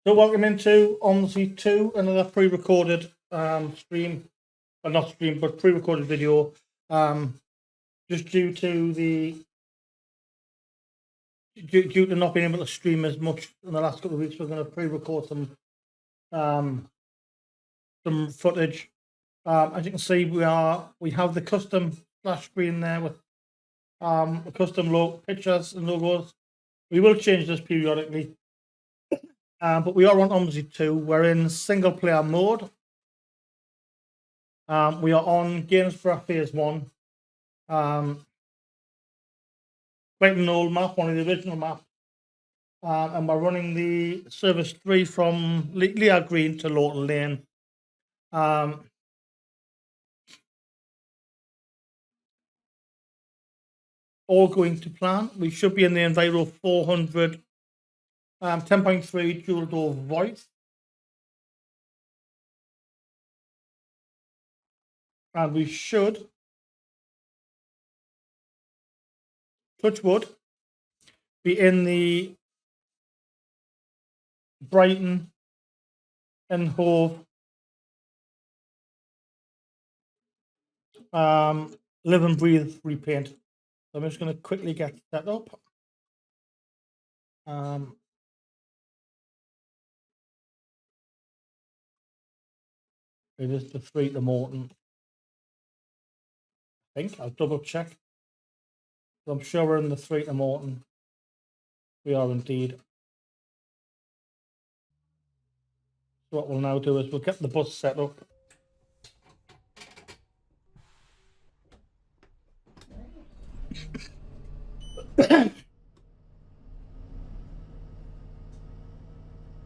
So welcome into OMSI 2, another pre-recorded stream, well not stream, but pre-recorded video. Just due to not being able to stream as much in the last couple of weeks, we're going to pre-record some footage. As you can see, we have the custom splash screen there with the custom pictures and logos. We will change this periodically. But we are on OMSI 2. We're in single player mode. We are on Gainsbrough Phase 1. Brighton Hove map, one of the original maps. And we're running the service 3 from Leah Green to Lorton Lane. All going to plan. We should be in the Enviro 400 10.3 dual door voice. And we should, touch wood, be in the Brighton and Hove live and breathe repaint. So I'm just going to quickly get set up. It is the 3 to Morton. I think I'll double check. I'm sure we're in the 3 to Morton. We are indeed. So what we'll now do is we'll get the bus set up.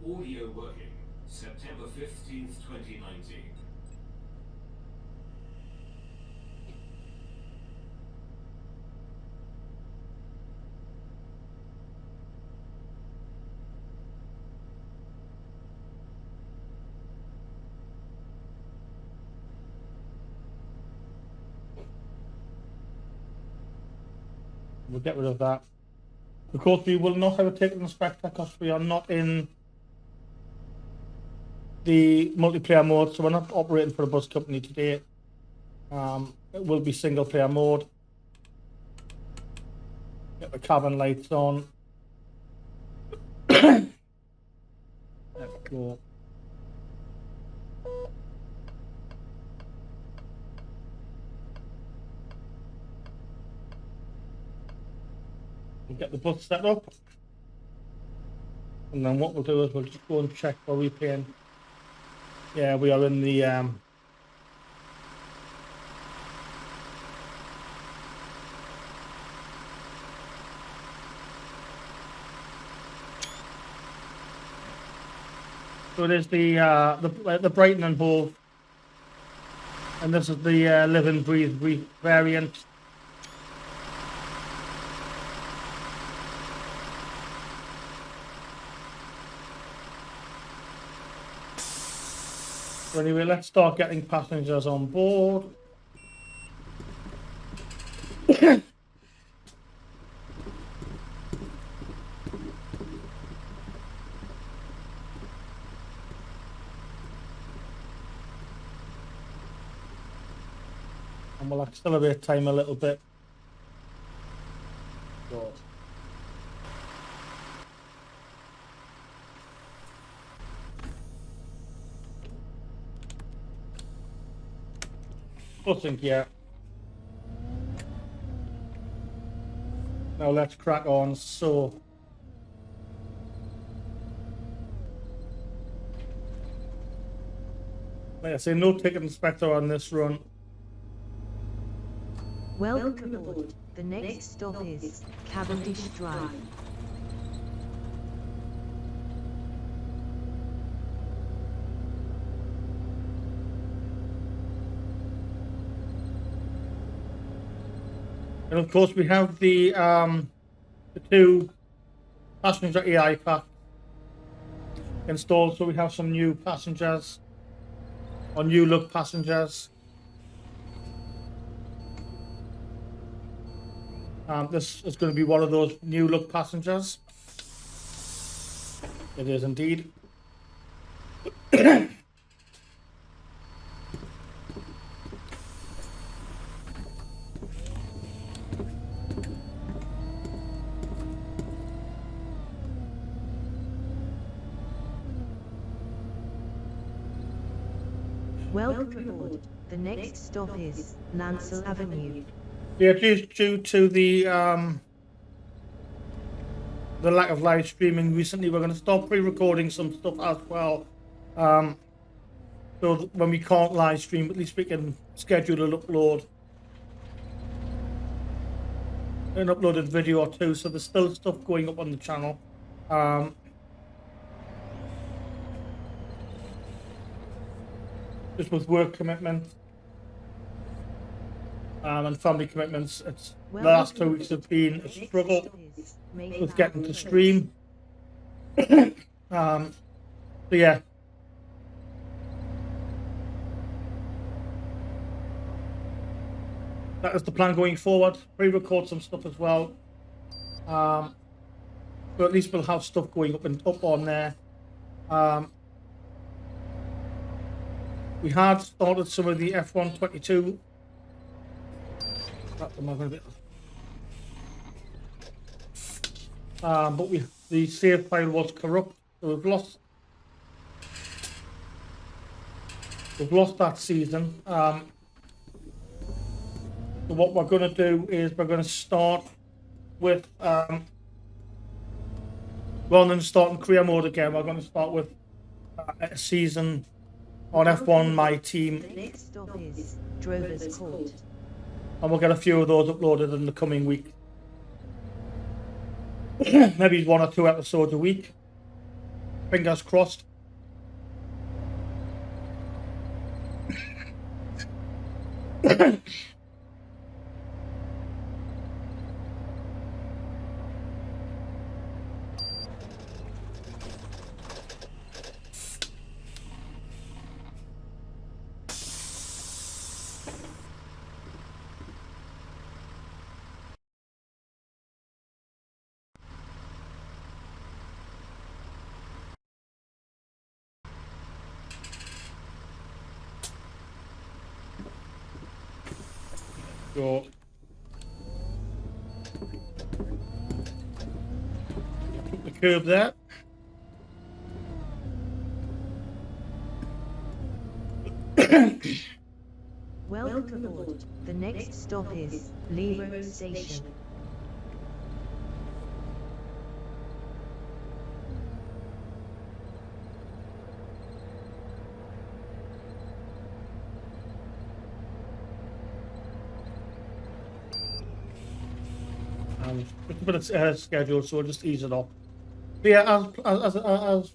Audio working, September 15th, 2019. We'll get rid of that. Of course, we will not have a ticket inspector because we are not in the multiplayer mode, so we're not operating for a bus company today. It will be single player mode. Get the cabin lights on. There we go. We'll get the bus set up. And then what we'll do is we'll just go and check for repaying. Yeah, we are in the so it is the Brighton and Hove, and this is the live and breathe variant. So anyway, let's start getting passengers on board. And we'll accelerate time a little bit. Good. Footing here. Now let's crack on. So like I say, no ticket inspector on this run. Welcome aboard. The next stop is Cavendish Drive. And of course, we have the 2 passenger AI pack installed, so we have some new passengers, or new look passengers. This is going to be one of those new look passengers. It is indeed. Welcome aboard. The next stop is Lancel Avenue. Yeah, due to the lack of live streaming recently, we're going to start pre-recording some stuff as well. So that when we can't live stream, at least we can schedule an upload, an uploaded video or two. So there's still stuff going up on the channel. Just with work commitments and family commitments, it's the last 2 weeks have been a struggle with getting to stream. So yeah. That is the plan going forward. Pre-record some stuff as well. So at least we'll have stuff going up on there. We had started some of the F122. But the save file was corrupt, so we've lost that season. So what we're going to do is we're going to start with rather than starting career mode again, we're going to start with a season on F1 My Team. The next stop is Drovers Court. And we'll get a few of those uploaded in the coming week. Maybe 1 or 2 episodes a week. Fingers crossed. So put the curb there. Welcome aboard. The next stop is Livery Station. Just a bit of schedule, so we'll just ease it off. But yeah, as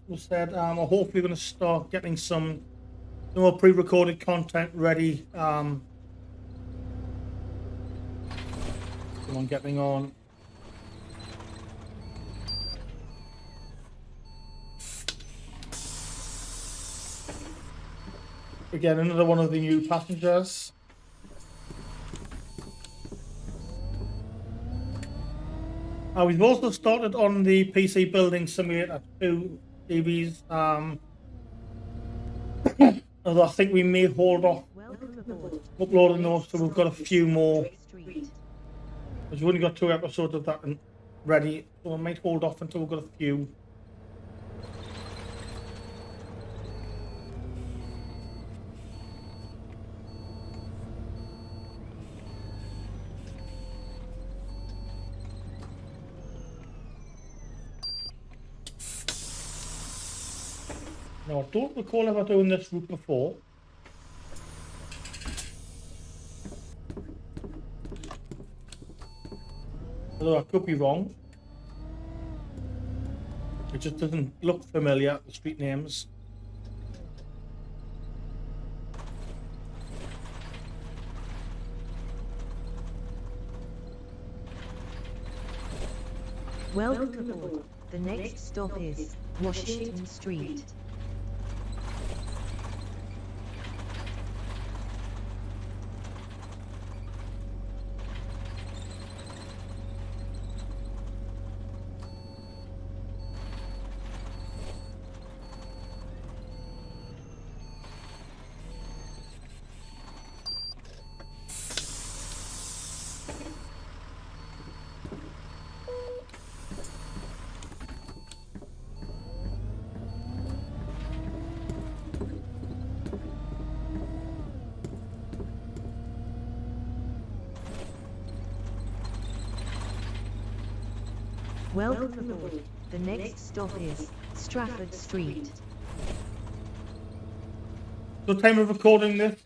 was said, we're hopefully going to start getting some more pre-recorded content ready. Come on, getting on. Again, another one of the new passengers. We've also started on the PC Building Simulator 2 TVs. Although I think we may hold off uploading those, so we've got a few more. Because we've only got 2 episodes of that ready, so we might hold off until we've got a few. Now, I don't recall ever doing this route before. Although I could be wrong. It just doesn't look familiar, the street names. Welcome aboard. The next stop is Washington Street. Welcome aboard. The next stop is Stratford Street. The time of recording this,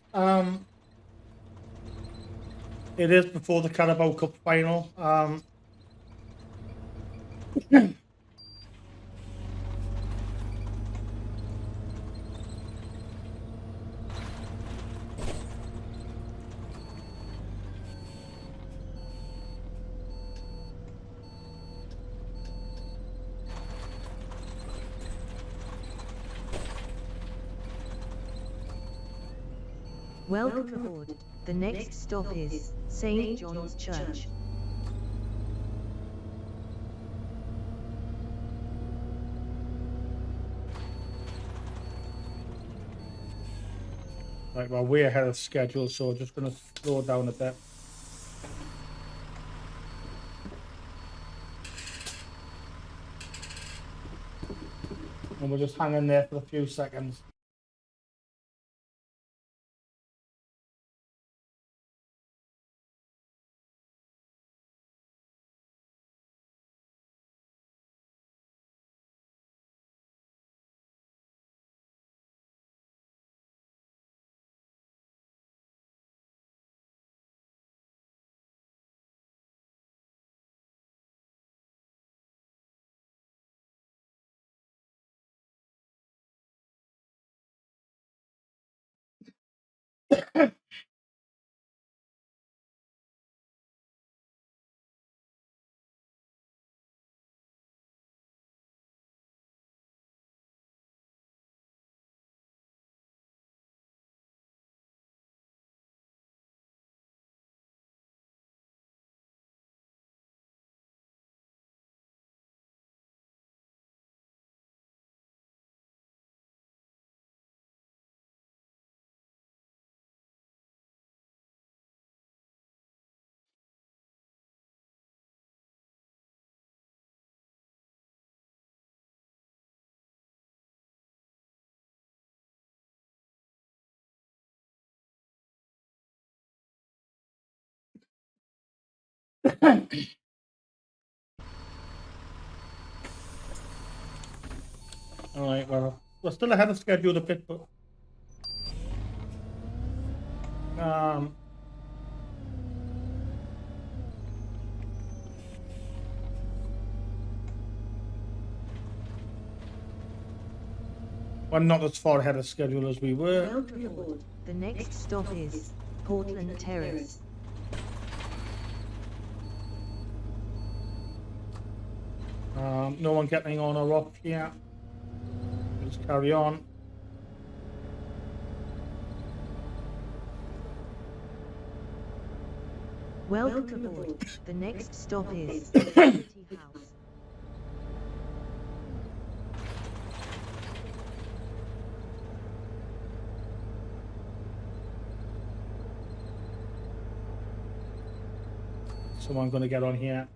it is before the Carabao Cup final. Welcome aboard. The next stop is St. John's Church. Right, well, we're ahead of schedule, so just going to slow down a bit. And we'll just hang in there for a few seconds. All right, well, we're still ahead of schedule a bit, but we're not as far ahead of schedule as we were. Welcome aboard. The next stop is Portland Terrace. No one getting on or off yet. Just carry on. Welcome aboard. The next stop is Liberty House. Someone going to get on here.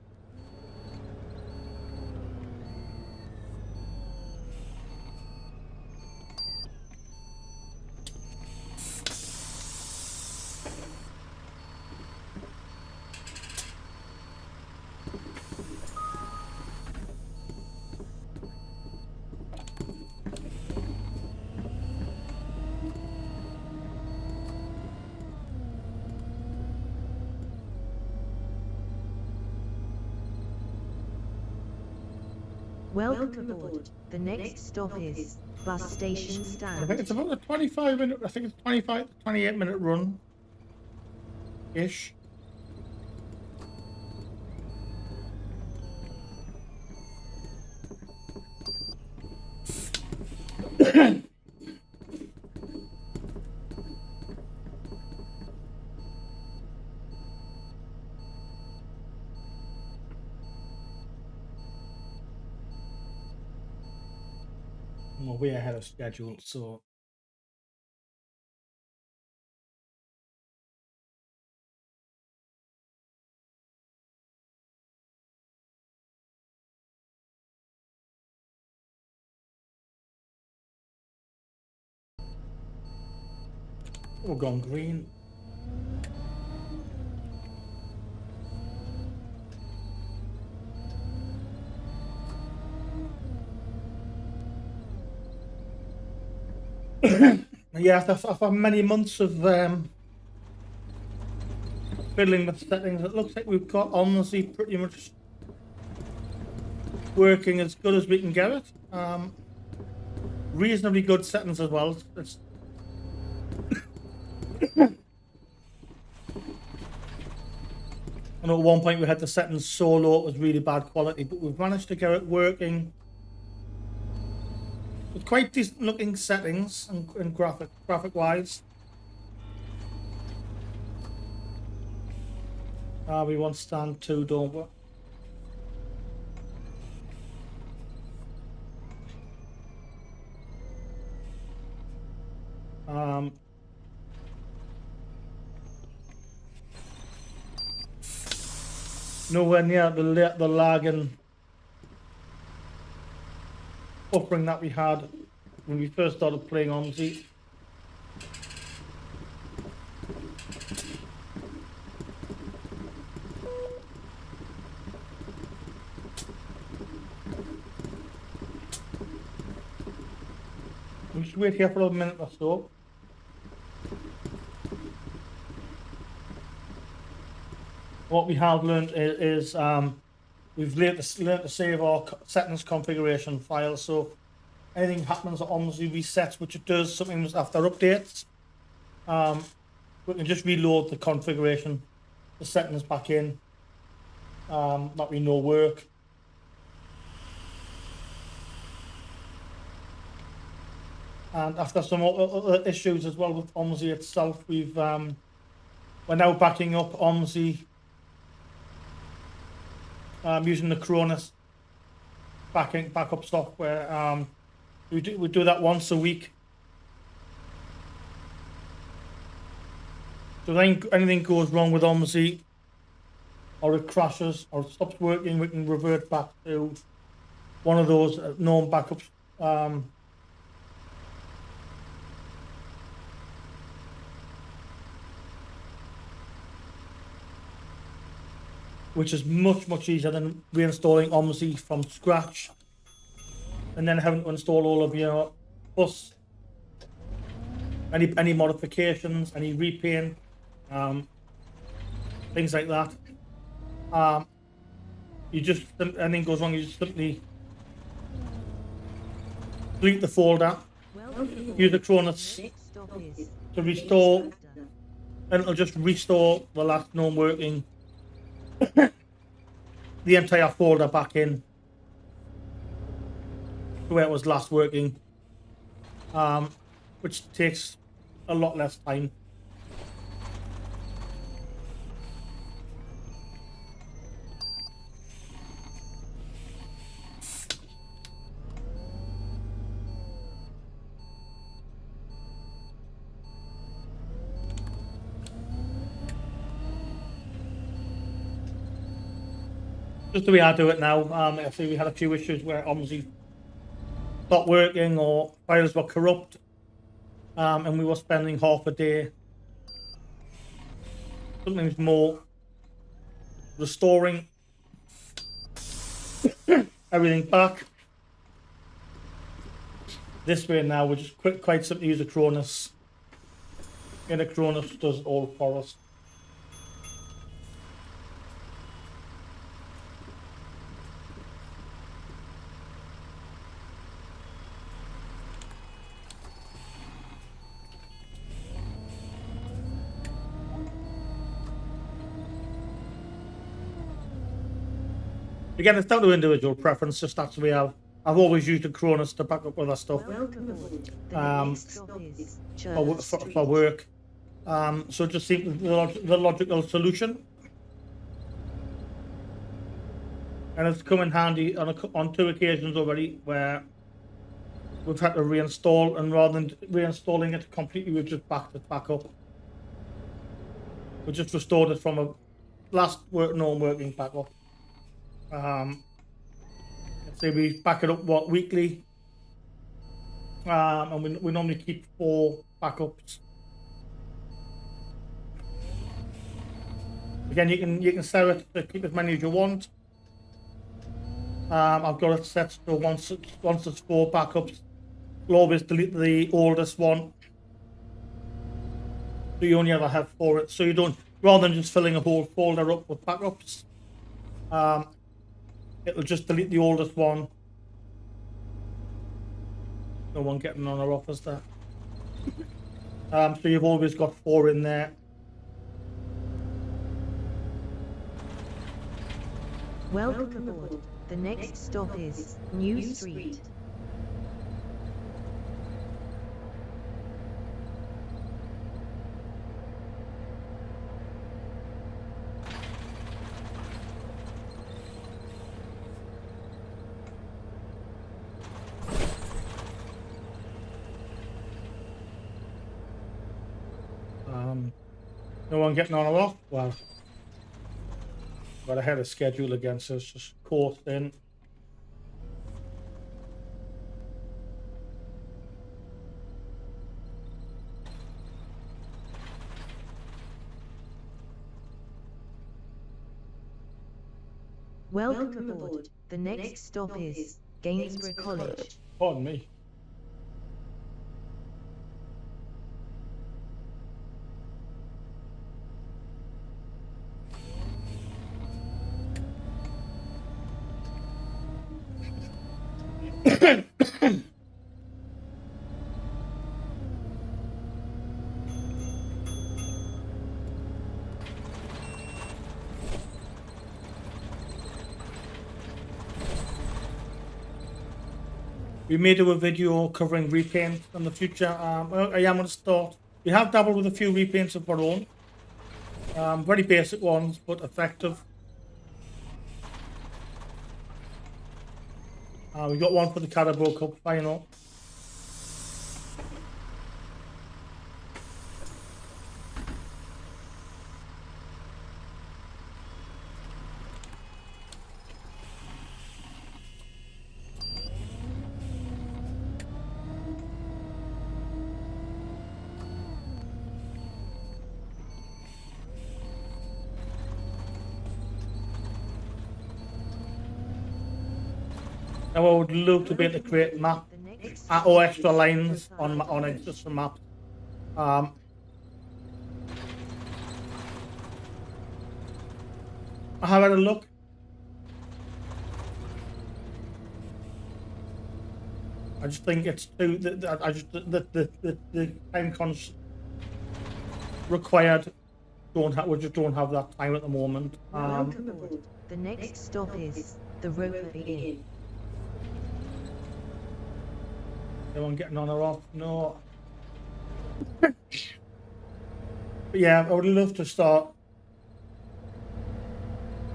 Welcome aboard. The next stop is Bus Station I think Stand. it's about a 25-minute, I think it's 25 to 28-minute run ish. Well, we're ahead of schedule, so we're gone green. Yeah, after many months of fiddling with settings, it looks like we've got OMSI pretty much working as good as we can get it. Reasonably good settings as well. I know at one point we had the settings so low it was really bad quality, but we've managed to get it working with quite decent looking settings and graphic wise. We want stand 2, don't we? Nowhere near the lag and buffering that we had when we first started playing OMSI. We'll just wait here for a minute or so. What we have learned is we've learned to save our settings configuration file. So if anything happens at OMSI resets, which it does sometimes after updates, we can just reload the configuration, the settings back in that we know work. And after some other issues as well with OMSI itself, we're now backing up OMSI using the Cronus backup software. We do that once a week. So if anything goes wrong with OMSI, or it crashes, or it stops working, we can revert back to one of those known backups. Which is much easier than reinstalling OMSI from scratch and then having to install all of your plus any modifications, any repaint, things like that. You just, anything goes wrong, you just simply delete the folder, use the Cronus to restore, and it'll just restore the last known working the entire folder back in to where it was last working, which takes a lot less time. Just the way I do it now. I see we had a few issues where OMSI stopped working or files were corrupt, and we were spending half a day, sometimes more, restoring everything back. This way now, we just quite simply use a Cronus, and a Cronus does it all for us. Again, it's down to individual preference. Just that's the way I've always used a Cronus to back up other stuff for work. So it just seems the logical solution, and it's come in handy on 2 occasions already where we've had to reinstall, and rather than reinstalling it completely, we've just backed it back up. We just restored it from a last known working backup. Let's say we back it up weekly, and we normally keep 4 backups. Again, you can set it to keep as many as you want. I've got it set so once it's 4 backups, you'll always delete the oldest one. So you only ever have 4. So you don't, rather than just filling a whole folder up with backups, it'll just delete the oldest one. No one getting on or off as that. So you've always got 4 in there. Welcome aboard. The next stop is New Street. No one getting on or off? Well, got ahead of schedule again, so it's just coursed in. Welcome aboard. The next stop is Gainsbrough College. Pardon me. We may do a video covering repaint in the future. I am going to start. We have dabbled with a few repaints of our own. Very basic ones, but effective. We got one for the Carabao Cup final. Now I would love to be able to create map or extra lines on existing maps. I have had a look. I just think it's too. The time cons required we just don't have that time at the moment. Welcome aboard. The next stop is the Renown Inn. Anyone getting on or off? No. But yeah, I would love to start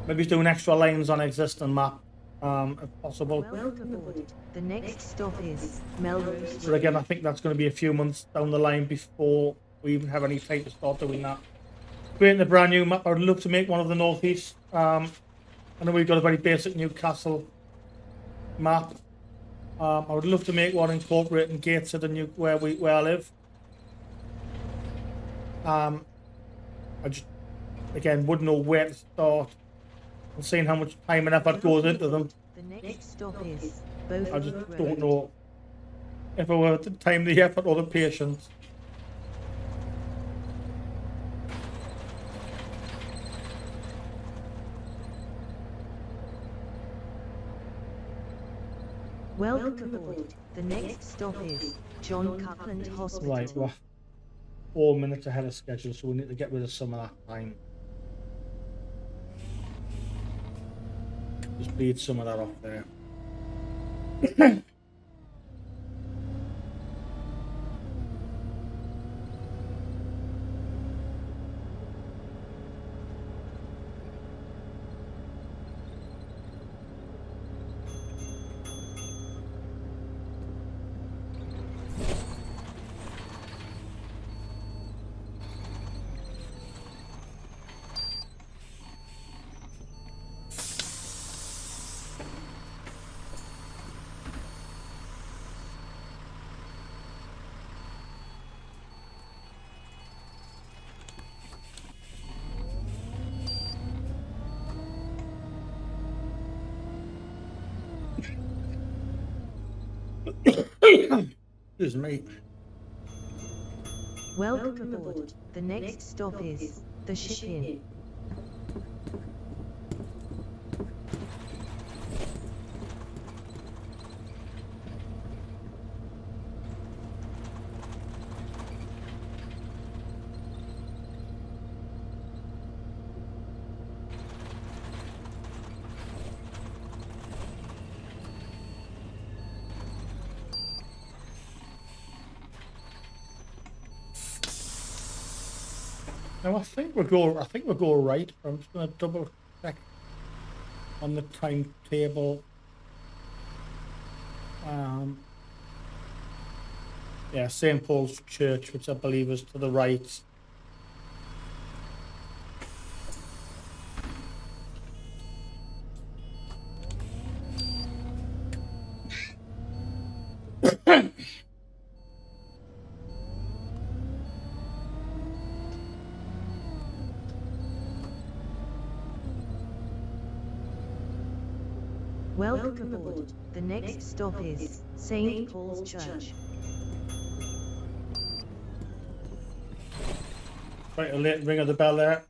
maybe doing extra lines on existing map, if possible. Welcome aboard. The next stop is Melrose. But again, I think that's going to be a few months down the line before we even have any time to start doing that. Creating a brand new map, I would love to make one of the northeast. I know we've got a very basic Newcastle map. I would love to make one incorporating gates at where I live. I just again wouldn't know where to start and seeing how much time and effort goes into them. The next stop is both. I just don't know if I were the time, the effort, or the patience. Welcome aboard. The next stop is John Coupland Hospital. Right, we're 4 minutes ahead of schedule, so we need to get rid of some of that time. Just bleed some of that off there. Excuse me. Welcome aboard. The next stop is the ship-in. Now I think we'll go right, but I'm just gonna double check on the timetable. Yeah, St. Paul's Church, which I believe is to the right. Welcome aboard. The next stop is St. Paul's Church. Quite a late ring of the bell there.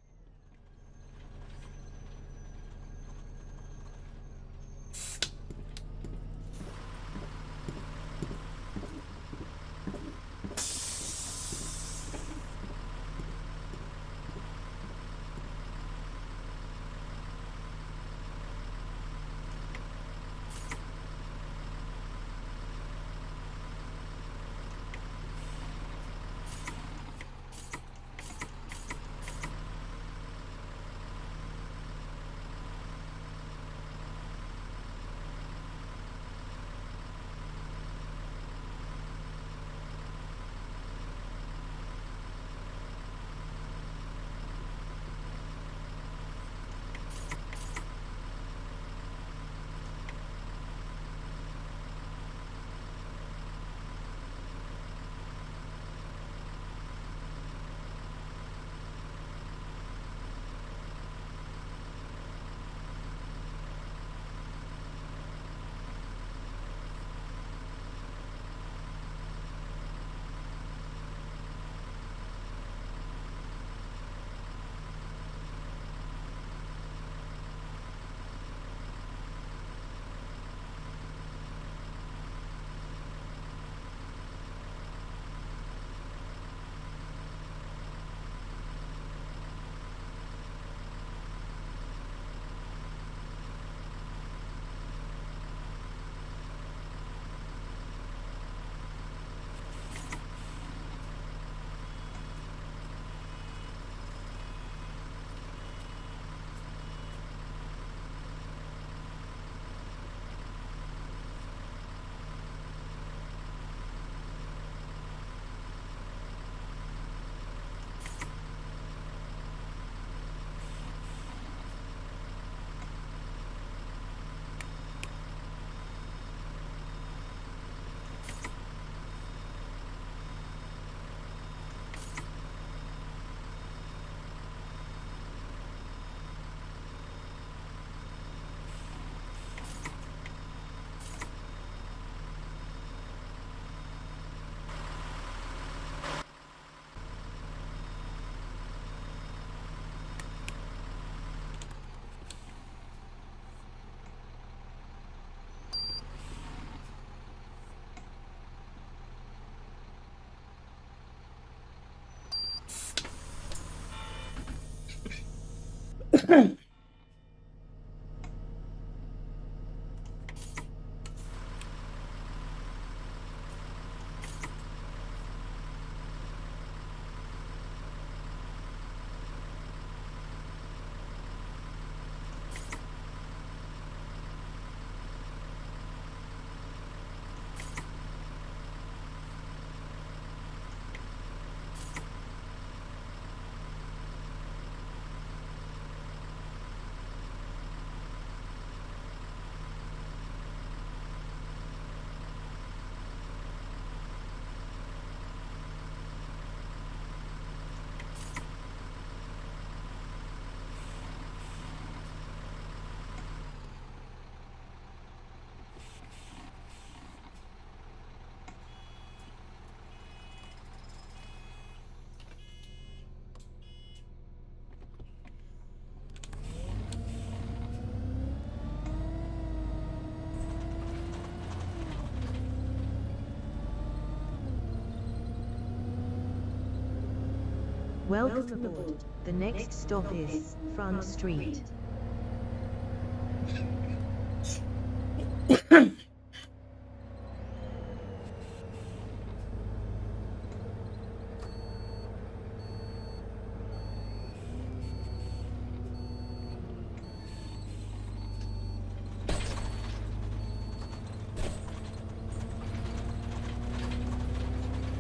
Welcome aboard. The next stop is Front Street.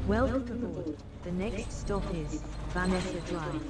Welcome aboard. The next stop is Vanessa Drive.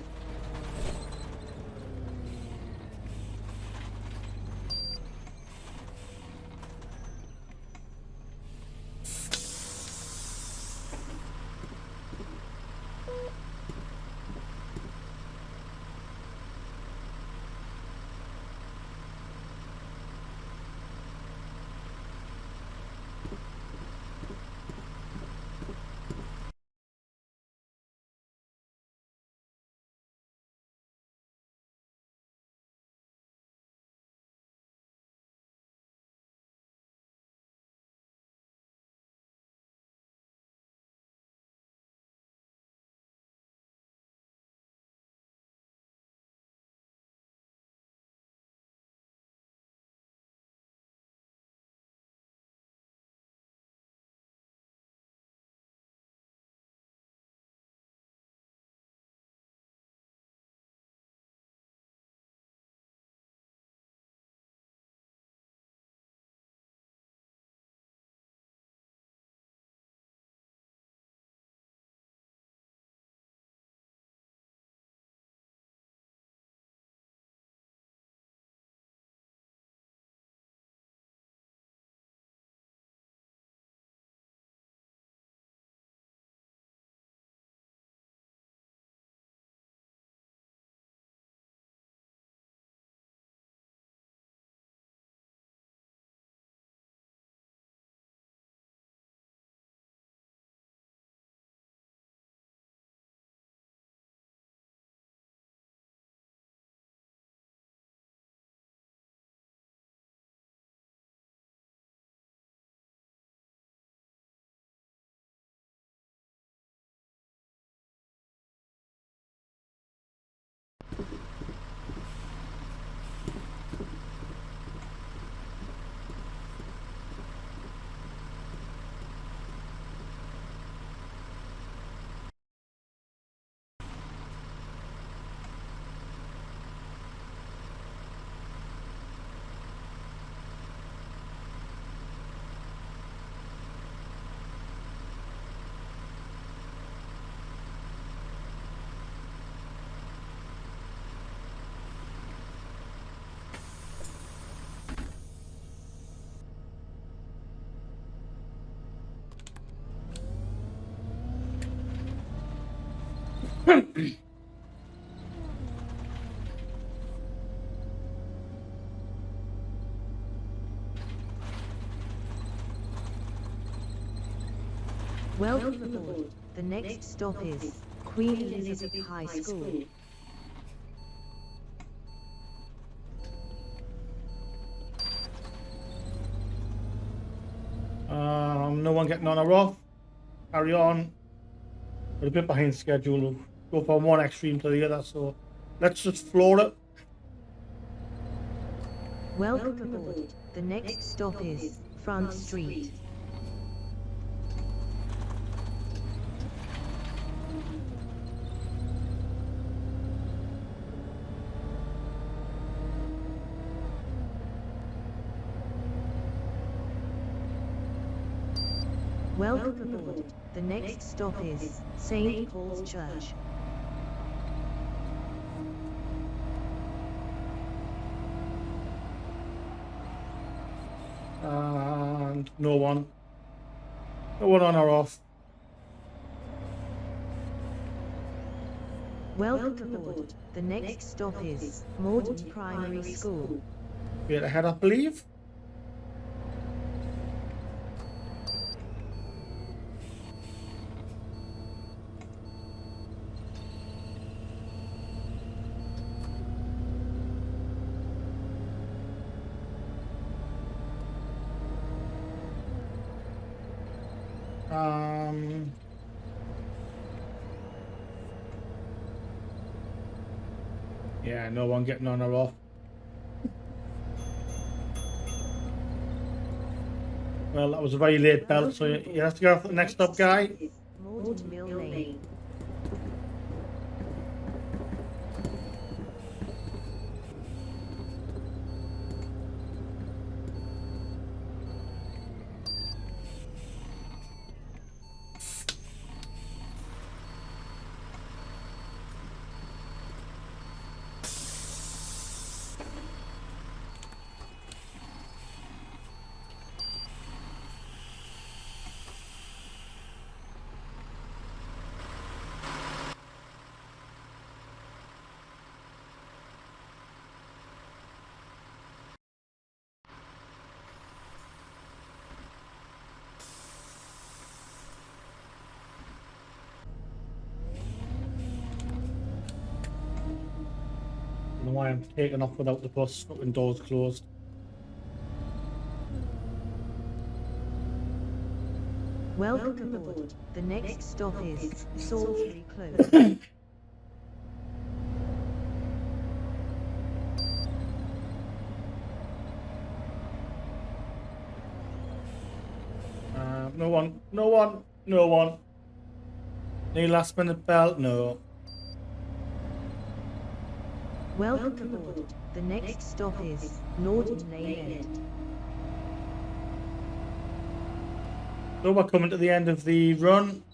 Welcome aboard. The next stop is Queen Elizabeth High School. No one getting on or off. Carry on. We're a bit behind schedule. We'll go from one extreme to the other, so let's just floor it. Welcome aboard. The next stop is Front Street. Welcome aboard. The next stop is St. Paul's Church. And no one on or off. Welcome aboard. The next stop is Morton Primary School. We're ahead, I believe. Yeah, no one getting on or off. Well, that was a very late belt, so you have to go for the next stop, guy. Morton Mill Lane. I don't know why I'm taking off without the bus fucking doors closed. Welcome aboard. The next stop is Salisbury Close. No one, no one, no one. Any last minute belt? No. Welcome aboard. The next stop is Norton Lane End. So we're coming to the end of the run.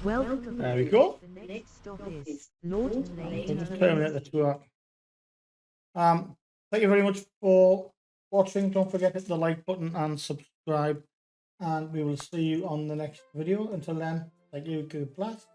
Welcome There we aboard. go. The next stop is Norton Lane We'll just End. terminate the tour. Thank you very much for watching. Don't forget to hit the like button and subscribe. And we will see you on the next video. Until then, thank you. Good bless.